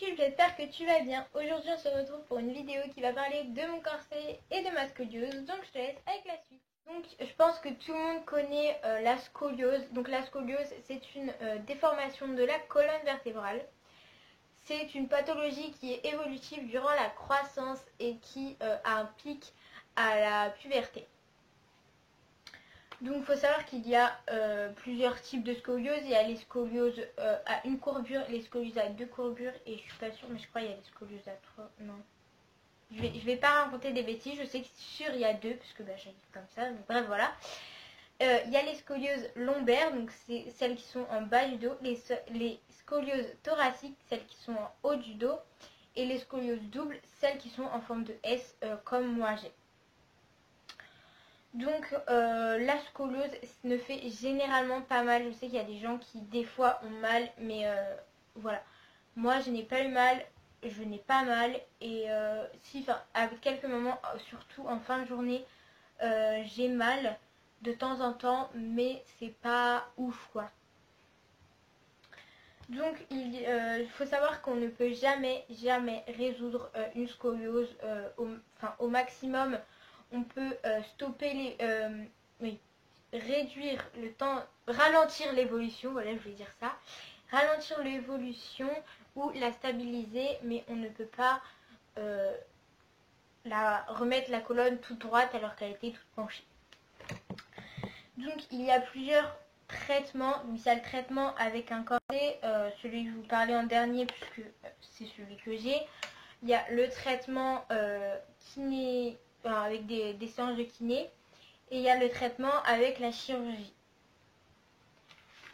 YouTube, j'espère que tu vas bien. Aujourd'hui on se retrouve pour une vidéo qui va parler de mon corset et de ma scoliose, donc je te laisse avec la suite. Donc je pense que tout le monde connaît la scoliose. Donc la scoliose, c'est une déformation de la colonne vertébrale. C'est une pathologie qui est évolutive durant la croissance et qui a un pic à la puberté. Donc il faut savoir qu'il y a plusieurs types de scoliose. Il y a les scolioses à une courbure, les scolioses à deux courbures, et je suis pas sûre, mais je crois qu'il y a les scolioses à trois. Non. Je vais pas raconter des bêtises, je sais que sûr il y a deux, parce que j'ai dit comme ça, donc bref voilà. Il y a les scolioses lombaires, donc c'est celles qui sont en bas du dos, les scolioses thoraciques, celles qui sont en haut du dos, et les scolioses doubles, celles qui sont en forme de S, comme moi j'ai. Donc la scoliose ne fait généralement pas mal. Je sais qu'il y a des gens qui des fois ont mal, mais voilà. Moi je n'ai pas eu mal, je n'ai pas mal, et si, avec quelques moments, surtout en fin de journée, j'ai mal de temps en temps, mais c'est pas ouf quoi. Donc il faut savoir qu'on ne peut jamais résoudre une scoliose. Au maximum on peut stopper réduire le temps, ralentir l'évolution, voilà, je vais dire ça, ralentir l'évolution ou la stabiliser, mais on ne peut pas remettre la colonne toute droite alors qu'elle était toute penchée. Donc il y a plusieurs traitements. Donc il y a le traitement avec un corset, celui que je vous parlais en dernier puisque c'est celui que j'ai. Il y a le traitement kiné, avec des séances de kiné, et il y a le traitement avec la chirurgie.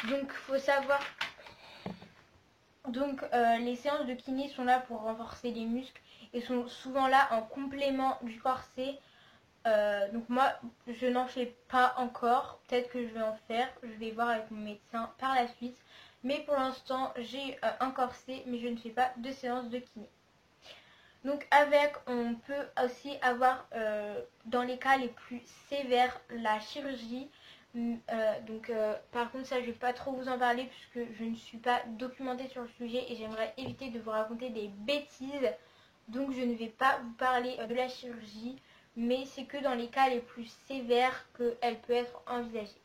Donc faut savoir, donc les séances de kiné sont là pour renforcer les muscles et sont souvent là en complément du corset. Donc moi je n'en fais pas encore, peut-être que je vais en faire, je vais voir avec mon médecin par la suite, mais pour l'instant j'ai un corset, mais je ne fais pas de séance de kiné. Donc avec, on peut aussi avoir dans les cas les plus sévères la chirurgie. Par contre ça je vais pas trop vous en parler puisque je ne suis pas documentée sur le sujet et j'aimerais éviter de vous raconter des bêtises, donc je ne vais pas vous parler de la chirurgie, mais c'est que dans les cas les plus sévères qu'elle peut être envisagée.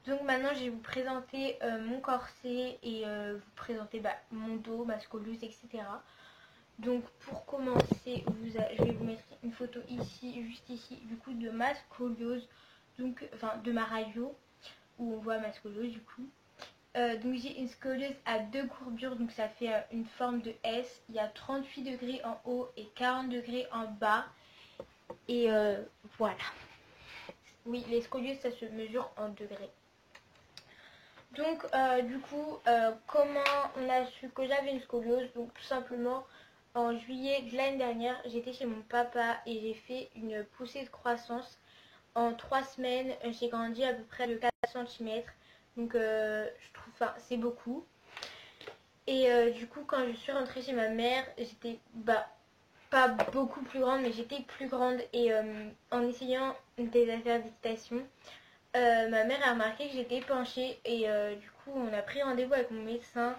Donc maintenant je vais vous présenter mon corset et vous présenter mon dos, ma scoliose, etc. Donc pour commencer, je vais vous mettre une photo ici, juste ici, du coup de ma scoliose, donc, de ma radio, où on voit ma scoliose du coup. Donc j'ai une scoliose à deux courbures, donc ça fait une forme de S. Il y a 38 degrés en haut et 40 degrés en bas. Et voilà. Oui, les scolioses ça se mesure en degrés. Donc du coup, comment on a su que j'avais une scoliose? Donc tout simplement, en juillet de l'année dernière, j'étais chez mon papa et j'ai fait une poussée de croissance. En 3 semaines, j'ai grandi à peu près de 4 cm. Donc je trouve, c'est beaucoup. Et du coup, quand je suis rentrée chez ma mère, j'étais pas beaucoup plus grande, mais j'étais plus grande. Et en essayant des affaires d'équitation, ma mère a remarqué que j'étais penchée et du coup on a pris rendez-vous avec mon médecin.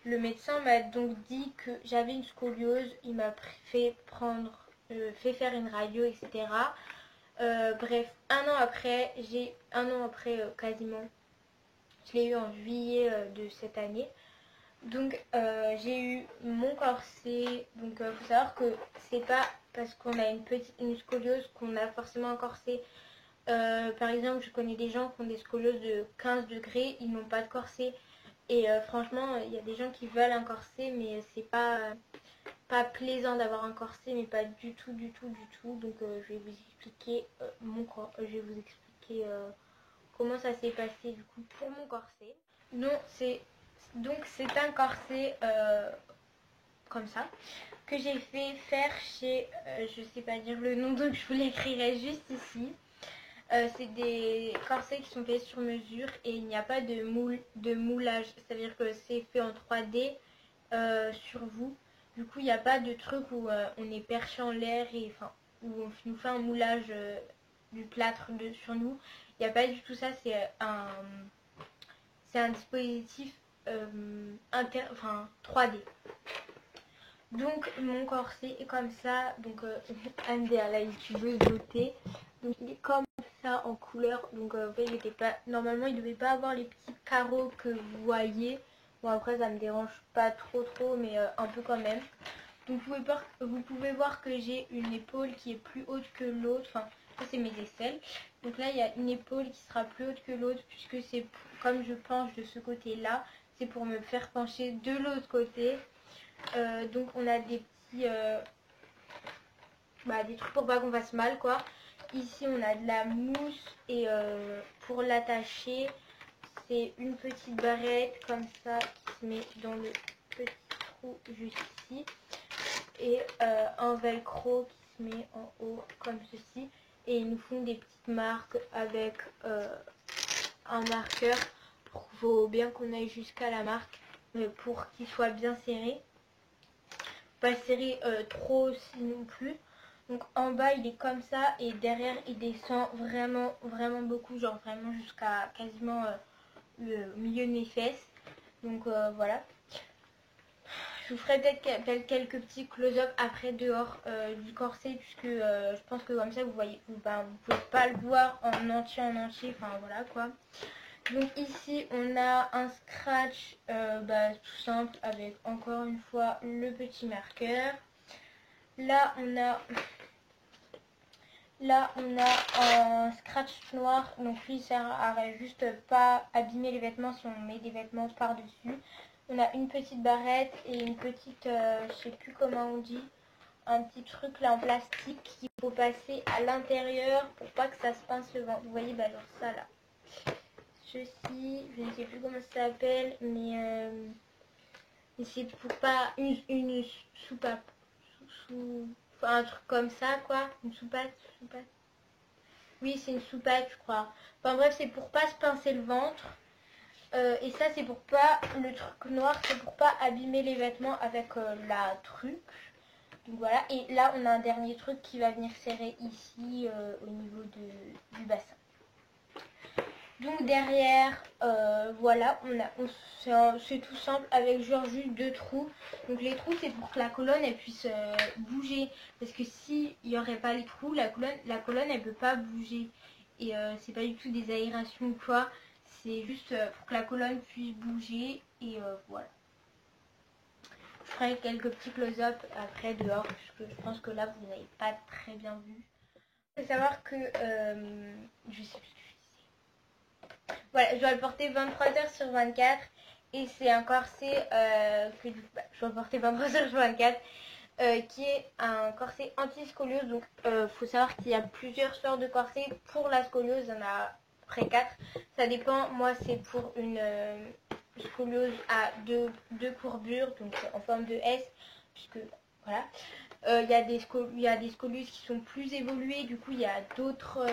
Le médecin m'a donc dit que j'avais une scoliose, il m'a fait faire une radio, etc. Bref, un an après quasiment, je l'ai eu en juillet de cette année. Donc j'ai eu mon corset. Donc faut savoir que c'est pas parce qu'on a une scoliose qu'on a forcément un corset. Par exemple, je connais des gens qui ont des scolioses de 15 degrés, ils n'ont pas de corset. Et franchement, il y a des gens qui veulent un corset, mais c'est pas plaisant d'avoir un corset, mais pas du tout. Donc je vais vous expliquer je vais vous expliquer comment ça s'est passé du coup pour mon corset. C'est un corset comme ça que j'ai fait faire chez, je sais pas dire le nom, donc je vous l'écrirai juste ici. C'est des corsets qui sont faits sur mesure et il n'y a pas de moulage, c'est-à-dire que c'est fait en 3D sur vous. Du coup, il n'y a pas de truc où on est perché en l'air et où on nous fait un moulage du plâtre sur nous. Il n'y a pas du tout ça, c'est un dispositif 3D. Donc mon corset est comme ça, donc MDA, la youtubeuse beauté. Donc il est comme ça en couleur, donc en fait j'étais pas, normalement il devait pas avoir les petits carreaux que vous voyez. Bon après ça me dérange pas trop mais un peu quand même. Donc vous pouvez voir que j'ai une épaule qui est plus haute que l'autre, enfin ça c'est mes aisselles. Donc là il y a une épaule qui sera plus haute que l'autre puisque c'est comme je penche de ce côté là, c'est pour me faire pencher de l'autre côté. Donc on a des petits des trucs pour pas qu'on fasse mal quoi. Ici on a de la mousse et pour l'attacher c'est une petite barrette comme ça qui se met dans le petit trou juste ici et un velcro qui se met en haut comme ceci, et ils nous font des petites marques avec un marqueur. Il faut bien qu'on aille jusqu'à la marque pour qu'il soit bien serré, pas serré trop aussi non plus. Donc en bas il est comme ça et derrière il descend vraiment beaucoup, genre vraiment jusqu'à quasiment le milieu de mes fesses. Donc voilà. Je vous ferai peut-être quelques petits close-up après dehors du corset puisque je pense que comme ça vous voyez, vous pouvez pas le voir en entier, enfin voilà quoi. Donc ici on a un scratch tout simple avec encore une fois le petit marqueur. Là on a un scratch noir, donc lui il sert à juste pas abîmer les vêtements si on met des vêtements par dessus. On a une petite barrette et une petite, je sais plus comment on dit, un petit truc là en plastique qu'il faut passer à l'intérieur pour pas que ça se pince le ventre. Vous voyez, genre ça là. Ceci, je ne sais plus comment ça s'appelle, mais c'est pour pas une soupape. Enfin, un truc comme ça quoi. Une soupape. Oui, c'est une soupape, je crois. Enfin bref, c'est pour pas se pincer le ventre. Et ça, c'est pour pas, le truc noir, c'est pour pas abîmer les vêtements avec la truc. Donc voilà. Et là, on a un dernier truc qui va venir serrer ici au niveau du bassin. Donc derrière, voilà, c'est tout simple avec genre juste 2 trous. Donc les trous, c'est pour que la colonne elle puisse bouger. Parce que s'il n'y aurait pas les trous, la colonne elle peut pas bouger. Et c'est pas du tout des aérations ou quoi. C'est juste pour que la colonne puisse bouger. Et voilà. Je ferai quelques petits close-up après dehors. Parce que je pense que là, vous n'avez pas très bien vu. Il faut savoir que je sais plus. Voilà, je dois le porter 23 heures sur 24 et c'est un corset que je dois porter 23 heures sur 24 qui est un corset anti-scoliose. Donc faut savoir qu'il y a plusieurs sortes de corsets. Pour la scoliose, il y en a à peu près 4. Ça dépend, moi c'est pour une scoliose à deux courbures, donc en forme de S, puisque voilà. Il y a des scolioses qui sont plus évoluées, du coup il y a d'autres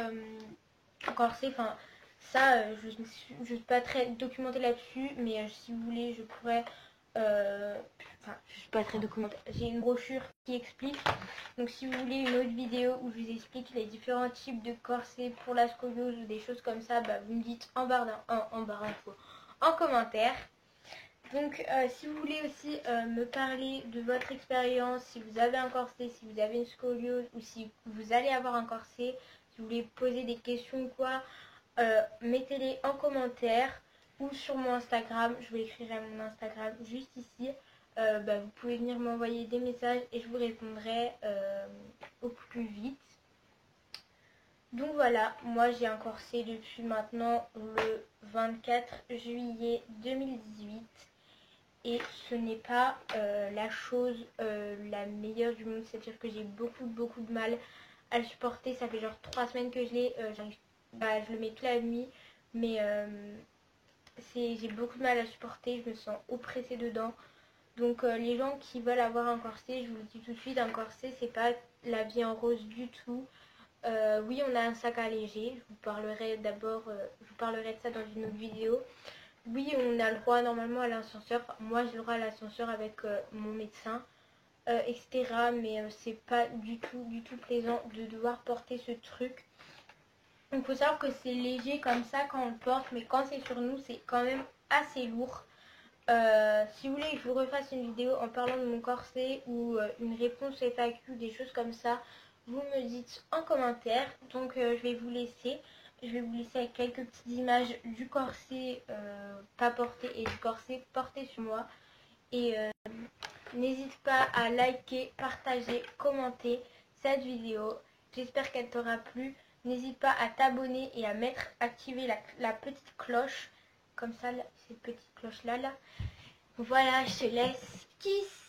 corsets, enfin ça, je ne suis pas très documentée là-dessus, mais si vous voulez, je pourrais... Enfin, je suis pas très documentée. J'ai une brochure qui explique. Donc si vous voulez une autre vidéo où je vous explique les différents types de corsets pour la scoliose ou des choses comme ça, vous me dites en barre d'infos, en commentaire. Donc si vous voulez aussi me parler de votre expérience, si vous avez un corset, si vous avez une scoliose ou si vous allez avoir un corset, si vous voulez poser des questions ou quoi, mettez-les en commentaire ou sur mon Instagram. Je vais écrire à mon Instagram juste ici. Vous pouvez venir m'envoyer des messages et je vous répondrai au plus vite. Donc voilà, moi j'ai un corset depuis maintenant le 24 juillet 2018 et ce n'est pas la chose la meilleure du monde, c'est-à-dire que j'ai beaucoup de mal à le supporter. Ça fait genre 3 semaines que je l'ai, je le mets toute la nuit, mais j'ai beaucoup de mal à supporter, je me sens oppressée dedans. Donc les gens qui veulent avoir un corset, je vous le dis tout de suite, un corset c'est pas la vie en rose du tout. Oui, on a un sac allégé, je vous parlerai de ça dans une autre vidéo. Oui, on a le droit normalement à l'ascenseur, moi j'ai le droit à l'ascenseur avec mon médecin, etc. Mais c'est pas du tout plaisant de devoir porter ce truc. Donc il faut savoir que c'est léger comme ça quand on le porte, mais quand c'est sur nous c'est quand même assez lourd. Si vous voulez que je vous refasse une vidéo en parlant de mon corset ou une réponse FAQ, des choses comme ça, vous me dites en commentaire. Donc je vais vous laisser. Je vais vous laisser avec quelques petites images du corset pas porté et du corset porté sur moi. Et n'hésite pas à liker, partager, commenter cette vidéo. J'espère qu'elle t'aura plu. N'hésite pas à t'abonner et à activer la petite cloche. Comme ça, cette petite cloche là. Voilà, je te laisse. Kiss!